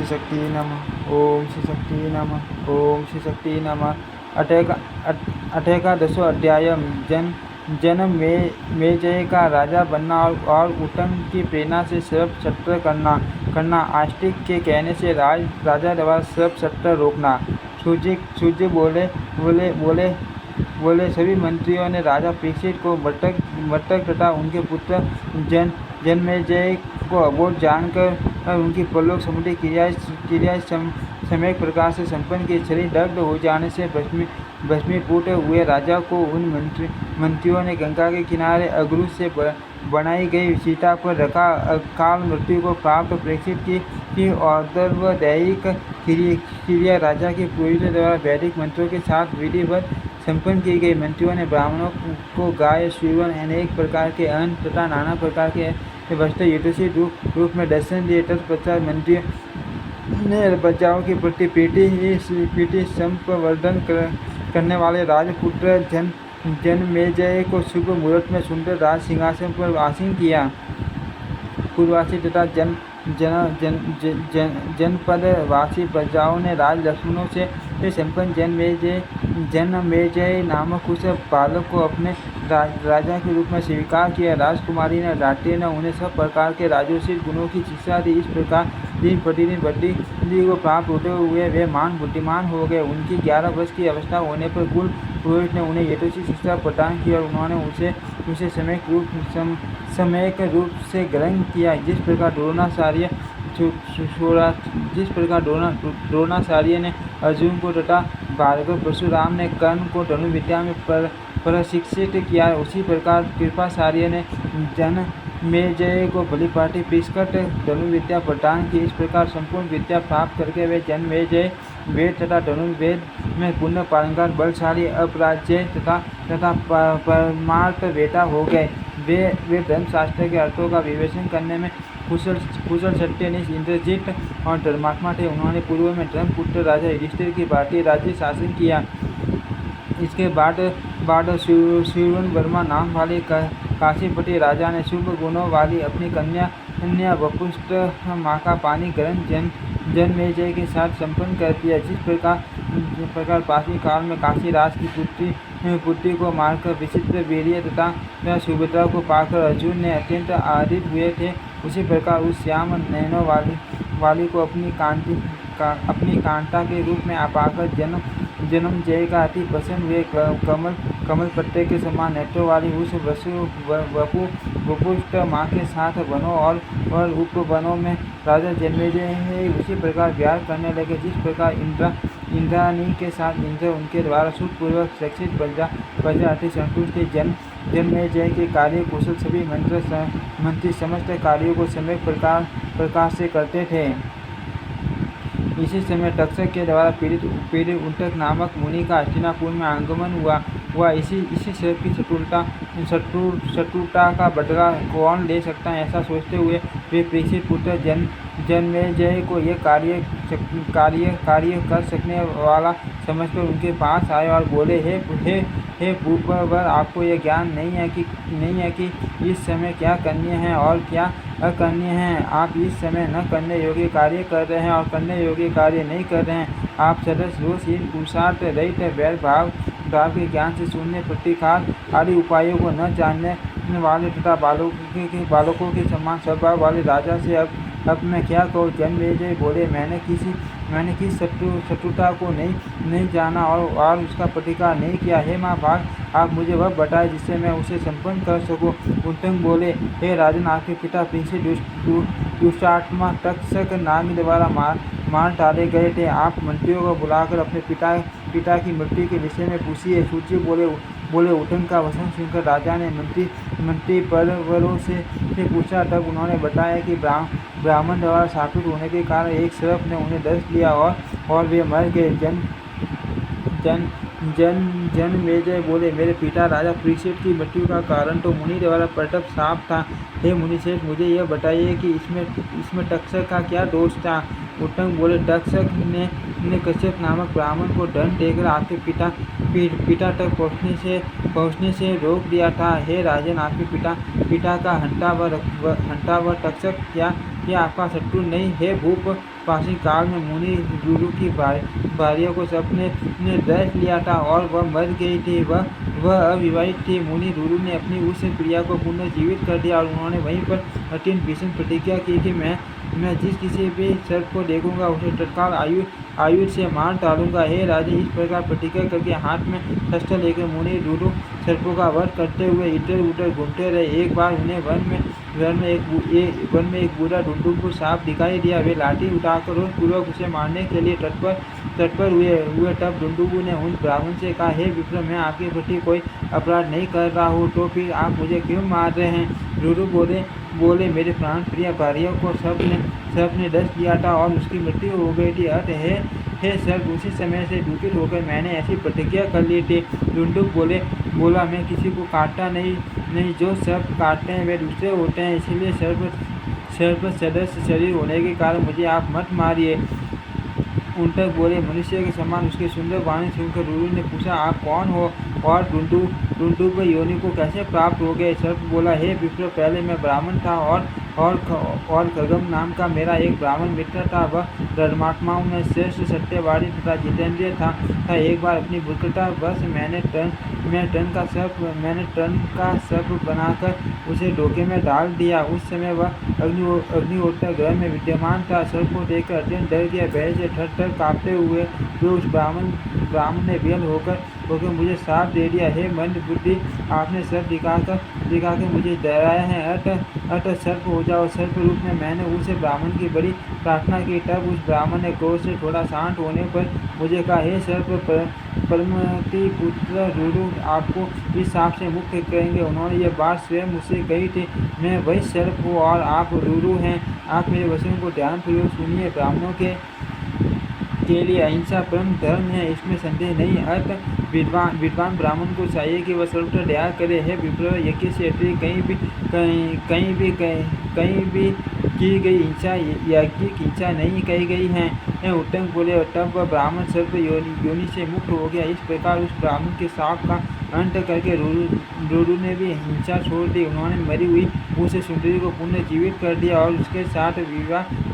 श्री शक्ति नमः। ओम श्री शक्ति नमः। ओम श्री शक्ति नमः। अठेकादशो अध्याय जन्म मेजय का राजा बनना और उटंग की प्रेरणा से सर्प शस्त्र करना आस्तिक के कहने से राजा द्वारा सर्प शस्त्र रोकना। सूर्य बोले सभी मंत्रियों ने राजा परीक्षित को मृतक तथा उनके पुत्र जन्मेजय को अबोध जानकर उनकी परलोक संबंधी क्रियाएं सम्यक प्रकार से संपन्न की। शरीर दग्ध हो जाने से भस्मीभूत हुए राजा को उन मंत्रियों ने गंगा के किनारे अगरू से बनाई गई सीता पर रखा। काल मृत्यु को प्राप्त परीक्षित की औदर्व दैहिक क्रिया राजा के पुरोहित द्वारा वैदिक मंत्रों के साथ विधिवत संपन्न की गई। मंत्रियों ने ब्राह्मणों को गाय, सुवन, अनेक प्रकार के अन्न तथा नाना प्रकार के वस्त्र युद्धशील रूप में दर्शन दिए। तत्पश्चात मंत्रियों ने प्रजाओं के प्रति प्रीति संवर्धन करने वाले राजपुत्र जन्मेजय को शुभ मुहूर्त में सुंदर राज सिंहासन पर आसीन किया। पूर्ववासी तथा जनपदवासी प्रजाओं ने राज लक्ष्मणों से संपन्न जन्मेजय नामक उस बालक को अपने राजा के रूप में स्वीकार किया। राजकुमारी ने रात्रि ने उन्हें सब प्रकार के राजोचित गुणों की शिक्षा दी। इस प्रकार दिन प्रतिदिन बुद्धि को प्राप्त होते हुए वे महान बुद्धिमान हो गए। उनकी 11 वर्ष की अवस्था होने पर कुल पुरोहित ने उन्हें यथोचित शिक्षा प्रदान की और उन्होंने उसे सम्यक रूप से ग्रहण किया। जिस प्रकार द्रोणाचार्य ने अर्जुन को तथा भार्गव परशुराम ने कर्ण को धनुर्विद्या में प्रशिक्षित किया, उसी प्रकार कृपाचार्य ने जन्मेजय को बलिपाटी पीसकर धनुर्विद्या प्रदान की। इस प्रकार संपूर्ण विद्या प्राप्त करके वे जन्मेजय वेद तथा धनुर्वेद में पूर्ण पारंगत, बलशाली, अपराज्य तथा परमार्थ वेता हो गए। वे धर्मशास्त्र के अर्थों का विवेचन करने में कुशल सत्यनिष्ठ इंद्रजित और धर्मात्मा थे। उन्होंने पूर्व में धर्मपुत्र राजा युधिष्ठिर की भांति राज्य शासन किया। इसके बाद शिवन वर्मा नाम वाले काशीपति राजा ने शुभ गुणों वाली अपनी कन्या वपुष्ट माँ का पानी ग्रहण जन्मेजय के साथ संपन्न कर दिया। जिस प्रकार प्राचीन काल में काशी राज की पुत्री को मारकर विचित्र वीर्य तथा सुभद्रा को पाकर अर्जुन ने अत्यंत आदित हुए थे, उसी प्रकार उस श्याम नयनों वाली को अपनी कांता के रूप में पाकर जन्मेजय का अति प्रसन्न हुए। कमल पत्ते के समान नेत्रों वाली उस वपुष्ट माँ के साथ वनों और उपवनों में राजा जन्मेजय उसी प्रकार विहार करने लगे। जिस प्रकार इंद्राणी के साथ इंद्र उनके द्वारा सुखपूर्वक शिक्षित प्रजा अति संतुष्ट थी। जन्मेजय के कार्य कुशल सभी मंत्री समस्त कार्यों को सम्यक प्रकार से करते थे। इसी समय तक्षक के द्वारा पीड़ित उटक नामक मुनि का हस्तिनापुर में आगमन हुआ। इसी सर्प की शत्रुता का बदला कौन ले सकता है, ऐसा सोचते हुए वे परीक्षित पुत्र जन्मेजय को यह कार्य कर सकने वाला समझकर उनके पास आए और बोले, हे भूपवर, आपको यह ज्ञान नहीं है कि इस समय क्या करनीय है और क्या अकरणीय है। आप इस समय न करने योग्य कार्य कर रहे हैं और करने योग्य कार्य नहीं कर रहे हैं। आप सदस्य दोषहीन, पुरुषार्थ रहित, वैर भाव के ज्ञान से शून्य, प्रतिकार आदि उपायों को न जानने वाले तथा बालकों के समान स्वभाव वाले राजा से अब मैं क्या कहूँ। जन्मेजय बोले, मैंने किस शत्रुता को नहीं जाना और उसका प्रतिकार नहीं किया। हे महाभाग, आप मुझे वह बताएं जिससे मैं उसे संपन्न कर सकूं। उटंग बोले, हे राजन, आपके पिता पीछे दुष्टात्मा तक्षक नाग द्वारा मार डाले गए थे। आप मंत्रियों को बुलाकर अपने पिता की मृत्यु के विषय में पूछिए। सूर्य बोले उटंग का वचन सुनकर राजा ने मंत्री परवरों से पूछा। तब उन्होंने बताया कि ब्राह्मण द्वारा शापित होने के कारण एक सर्प ने उन्हें डस लिया और वे मर गए। जन्मेजय बोले, मेरे पिता राजा परीक्षित की मृत्यु का कारण तो मुनि द्वारा प्रदत्त शाप था। हे मुनिश्रेष्ठ, मुझे यह बताइए कि इसमें तक्षक का क्या दोष था। उटंग बोले, तक्षक ने कश्यप नामक ब्राह्मण को दंड देकर आपके पिता तक पहुँचने से रोक दिया था। हे राजन, आपके पिता का हंता व तक्षक ये आपका शत्रु नहीं है। भूप प्राचीन काल में मुनि रुरु की भार्या को सबने ने दर्श लिया था और वह मर गई थी। वह अविवाहित थी। मुनि रुरु ने अपनी उस प्रिया को पुनर्जीवित कर दिया और उन्होंने वहीं पर अत्यंत भीषण प्रतिज्ञा की कि मैं जिस किसी भी सर्प को देखूंगा उसे तत्काल आयु से मार डालूंगा। हे राजे, इस प्रकार प्रतिज्ञा करके हाथ में शस्त्र लेकर मुनि रुरु सर्पों का वध करते हुए इधर उधर घूमते रहे। एक बार उन्हें वन में एक बूढ़ा ढुंढुर सांप दिखाई दिया। वे लाठी उठाकर रोष पूर्वक उसे मारने के लिए तत्पर हुए। तब ढुंढुर ने उन ब्राह्मण से कहा, हे विप्र, मैं आपके प्रति कोई अपराध नहीं कर रहा हूँ, तो फिर आप मुझे क्यों मार रहे हैं? रुरु बोले, मेरे प्राण प्रिय भार्या को सर्प ने डस लिया था और उसकी मृत्यु हो गई थी। अर्थ हे सर्प, उसी समय से दुखित होकर मैंने ऐसी प्रतिज्ञा कर ली थी। ढुंढुर बोला, मैं किसी को काटता नहीं, जो सर्प काटते हैं वे दूसरे होते हैं, इसलिए सर्प सदस्य शरीर होने के कारण मुझे आप मत मारिए। उन बोले, मनुष्य के समान उसकी सुंदर वाणी सुनकर रुरु ने पूछा, आप कौन हो और ढुंढुर योनि को कैसे प्राप्त हो गए? सर्प बोला, हे विप्र, पहले मैं ब्राह्मण था और खगम नाम का मेरा एक ब्राह्मण मित्र था। वह धर्मात्माओं में श्रेष्ठ, सत्यवादी तथा जितेंद्रिय था। एक बार अपनी मूर्खता बस मैंने टन का सर्प बनाकर उसे डोके में डाल दिया। उस समय वह अग्निहोत्र ग्रह में विद्यमान था। सर्प को देखकर अत्यंत डर गया। भय से थर काँपते हुए उस ब्राह्मण ने विहल होकर मुझे श्राप दे दिया। हे मंद बुद्धि, आपने सर्प दिखाकर मुझे डराया है। अतः सर्प हो जाओ। सर्प रूप में मैंने उस ब्राह्मण की बड़ी प्रार्थना की। तब उस ब्राह्मण ने क्रोध से थोड़ा शांत होने पर मुझे कहा, हे सर्प परमति पुत्र रुरु, आपको इस शाप से मुक्त करेंगे। उन्होंने यह बात स्वयं मुझसे कही थी। मैं वही सर्प हूँ और आप रुरु हैं। आप मेरे वचन को ध्यानपूर्वक सुनिए। ब्राह्मणों के लिए अहिंसा परम धर्म है, इसमें संदेह नहीं। अतः विद्वान ब्राह्मण को चाहिए कि वह सर्वत्र दया करे। है विप्र, यज्ञ से अतिरिक्त कहीं भी की गई हिंसा यज्ञ की हिंसा नहीं कही गई है। उत्तंग बोले, तब वह ब्राह्मण सर्प योनि से मुक्त हो गया। इस प्रकार उस ब्राह्मण के शाप का अंत करके रुरु ने भी हिंसा छोड़ दी। उन्होंने मरी हुई उस सुंदरी को पुनर्जीवित कर दिया और उसके साथ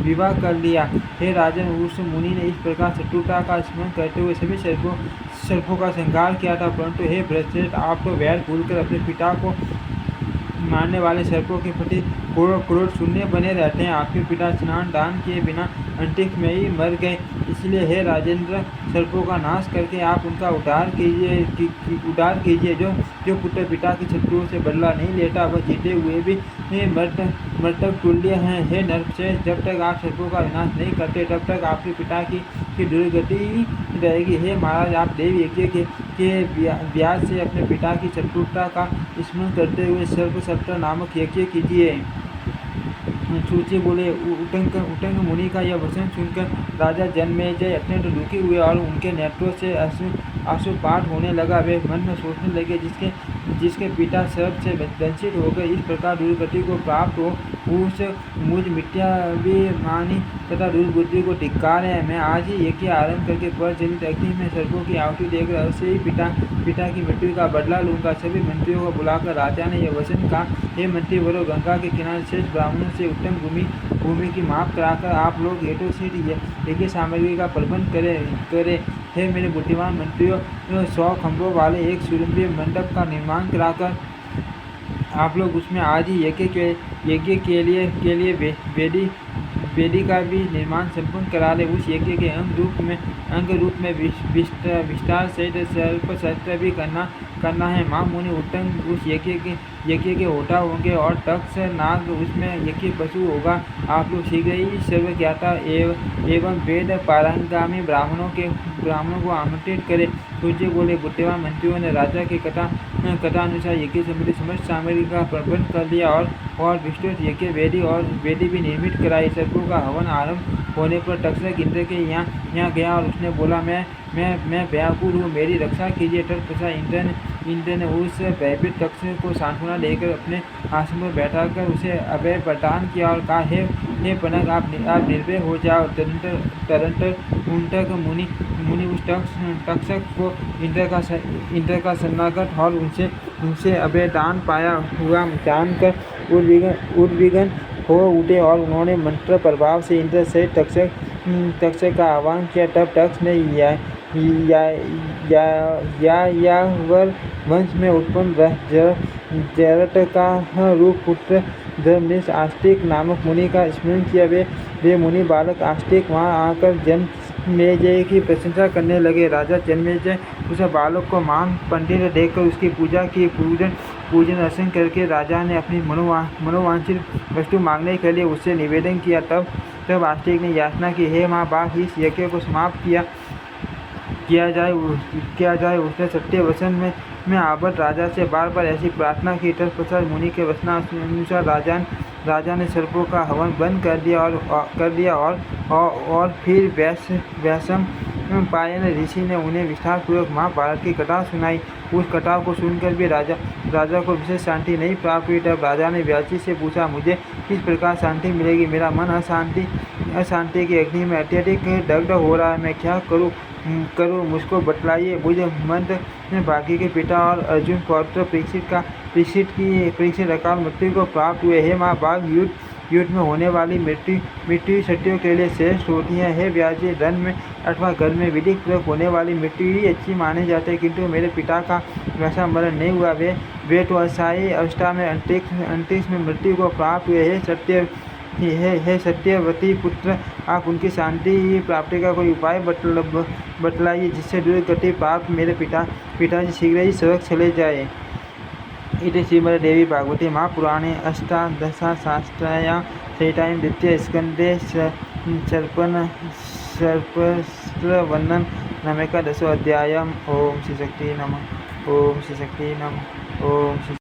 विवाह कर लिया। हे राजन, उस मुनि ने इस प्रकार शत्रुता का स्मरण करते हुए सभी सर्पों का संहार किया था। परंतु हे भ्रष्ट, आप तो वैर भूलकर अपने पिता को मारने वाले सर्पों के प्रति क्रोध शून्य बने रहते हैं। आपके पिता स्नान दान किए बिना अंतरिक्ष में ही मर गए। इसलिए हे राजेंद्र, सर्पों का नाश करके आप उनका उद्धार कीजिए। जो पुत्र पिता के शत्रुओं से बदला नहीं लेता, वह जीते हुए भी मृतक तुल्य हैं। हे नरश्रेष्ठ, जब तक आप सर्पों का विनाश नहीं करते तब तक आपके पिता की दुर्गति रहेगी। हे महाराज, आप देव यज्ञ के व्याज से अपने पिता की शत्रुता का स्मरण करते हुए सर्पसप्त नामक यज्ञ कीजिए। सूची बोले, उटंक मुनि का यह वचन सुनकर राजा जनमेजय अत्यंत दुखी हुए और उनके नेत्रों से अश्रुपात होने लगा। वे मन में सोचने लगे, जिसके पिता सर्प से दंशित हो गए, इस प्रकार दुर्गति को प्राप्त हो, उस मुझ मिथ्याभिमानी तथा दुर्बुद्धि को धिक्कार है। मैं आज ही यज्ञ आरंभ करके प्रज्वलित अग्नि में सर्पों की आहुति देकर अवश्य ही पिता की मृत्यु का बदला लूंगा। सभी मंत्रियों को बुलाकर राजा ने यह वचन कहा, हे मंत्री वरों, गंगा के किनारे शेष ब्राह्मणों से उत्तम भूमि की माप कराकर आप लोग यथोचित यज्ञ सामग्री का प्रबंध करें। हे मेरे बुद्धिमान मंत्रियों, 100 खंभों वाले एक सुरम्य मंडप का निर्माण कराकर आप लोग उसमें आज ही यज्ञ के लिए वेदी का भी निर्माण संपूर्ण करा ले। उस यज्ञ के अंग रूप में विस्तार सहित सर्प शस्त्र भी करना है। माँ मुनि उत्तंग उस यज्ञ के होता होंगे और तक्ष नाग उसमें यज्ञ पशु होगा। आप लोग शीघ्र ही सर्वज्ञाता एवं वेद पारंगामी ब्राह्मणों को आमंत्रित करें। सूर्य बोले, बुद्धिमान मंत्रियों ने राजा के कथा अनुसार यज्ञ संबंधी समस्त सामग्री का प्रबंध कर लिया और विस्तृत यज्ञ वेदी भी निर्मित कराई। सर्पों का हवन आरंभ होने पर तक्षक इंद्र के यहाँ गया और उसने बोला, मैं व्याकुल हूँ, मेरी रक्षा कीजिए। तत्पश्चात इंद्र ने उस भयभीत तक्षक को सांत्वना देकर अपने आसन पर बैठाकर उसे अभय प्रदान किया और कहा, हे पनक, आप निर्भय हो जाओ। तदंतर उनतक मुनि उस तक्षक को इंद्र का शरणागत और उनसे अभय दान पाया हुआ जानकर उद्विग्न हो उठे और उन्होंने मंत्र प्रभाव से इंद्र से तक्षक का आह्वान किया। तब तक्ष ने यायावर वंश में उत्पन्न जरट का रूप पुत्र धर्मनिष्ठ आस्तिक नामक मुनि का स्मरण किया। वे मुनि बालक आस्तिक वहां आकर जन्मेजय की प्रशंसा करने लगे। राजा जन्मेजय उस बालक को महान पंडित देखकर उसकी पूजा की। पूजन अर्चन करके राजा ने अपनी मनोवांछित वस्तु मांगने के लिए उससे निवेदन किया। तब आस्तिक ने याचना की, हे माँ बाप, इस यज्ञ को समाप्त किया जाए। उसने सत्य वचन में आबद्ध राजा से बार बार ऐसी प्रार्थना की। तत्पश्चात मुनि के वचनानुसार राजा ने सर्पों का हवन बंद कर दिया और फिर व्यासम पायन ऋषि ने उन्हें विस्तार पूर्वक महाभारत की कथा सुनाई। उस कथा को सुनकर भी राजा को विशेष शांति नहीं प्राप्त हुई। तब राजा ने व्यास जी से पूछा, मुझे किस प्रकार शांति मिलेगी? मेरा मन अशांति की अग्नि में अत्यधिक दग्ध हो रहा है। मैं क्या करूं? मुझको बतलाइए। बुझ मंद ने बाकी के पिता और अर्जुन पौत्र परीक्षित अकाल मृत्यु को प्राप्त हुए। हे माँ बाघ, युद्ध में होने वाली मृत्यु क्षत्रियों के लिए श्रेष्ठ होती है। हे व्यास जी, रण में अथवा घर में विधि पूर्वक होने वाली मृत्यु ही अच्छी मानी जाती है, किंतु मेरे पिता का वैसा मरण नहीं हुआ। वे तो अस्थायी अवस्था में अंतरिक्ष में मृत्यु को प्राप्त हुए। हे सत्यवती पुत्र, आप उनकी शांति प्राप्ति का कोई उपाय बतलाइए, जिससे दुर्गति प्राप्त मेरे पिताजी शीघ्र ही स्वर्ग चले जाए। इति श्रीमद्देवी भागवते महापुराणे अष्टादशशास्त्रायां संहितायां द्वितीय स्कंदे सर्पवर्णन नामक 10वां अध्याय। ओम श्री शक्ति नमः। ओम श्री शक्ति नमः। ओम श्री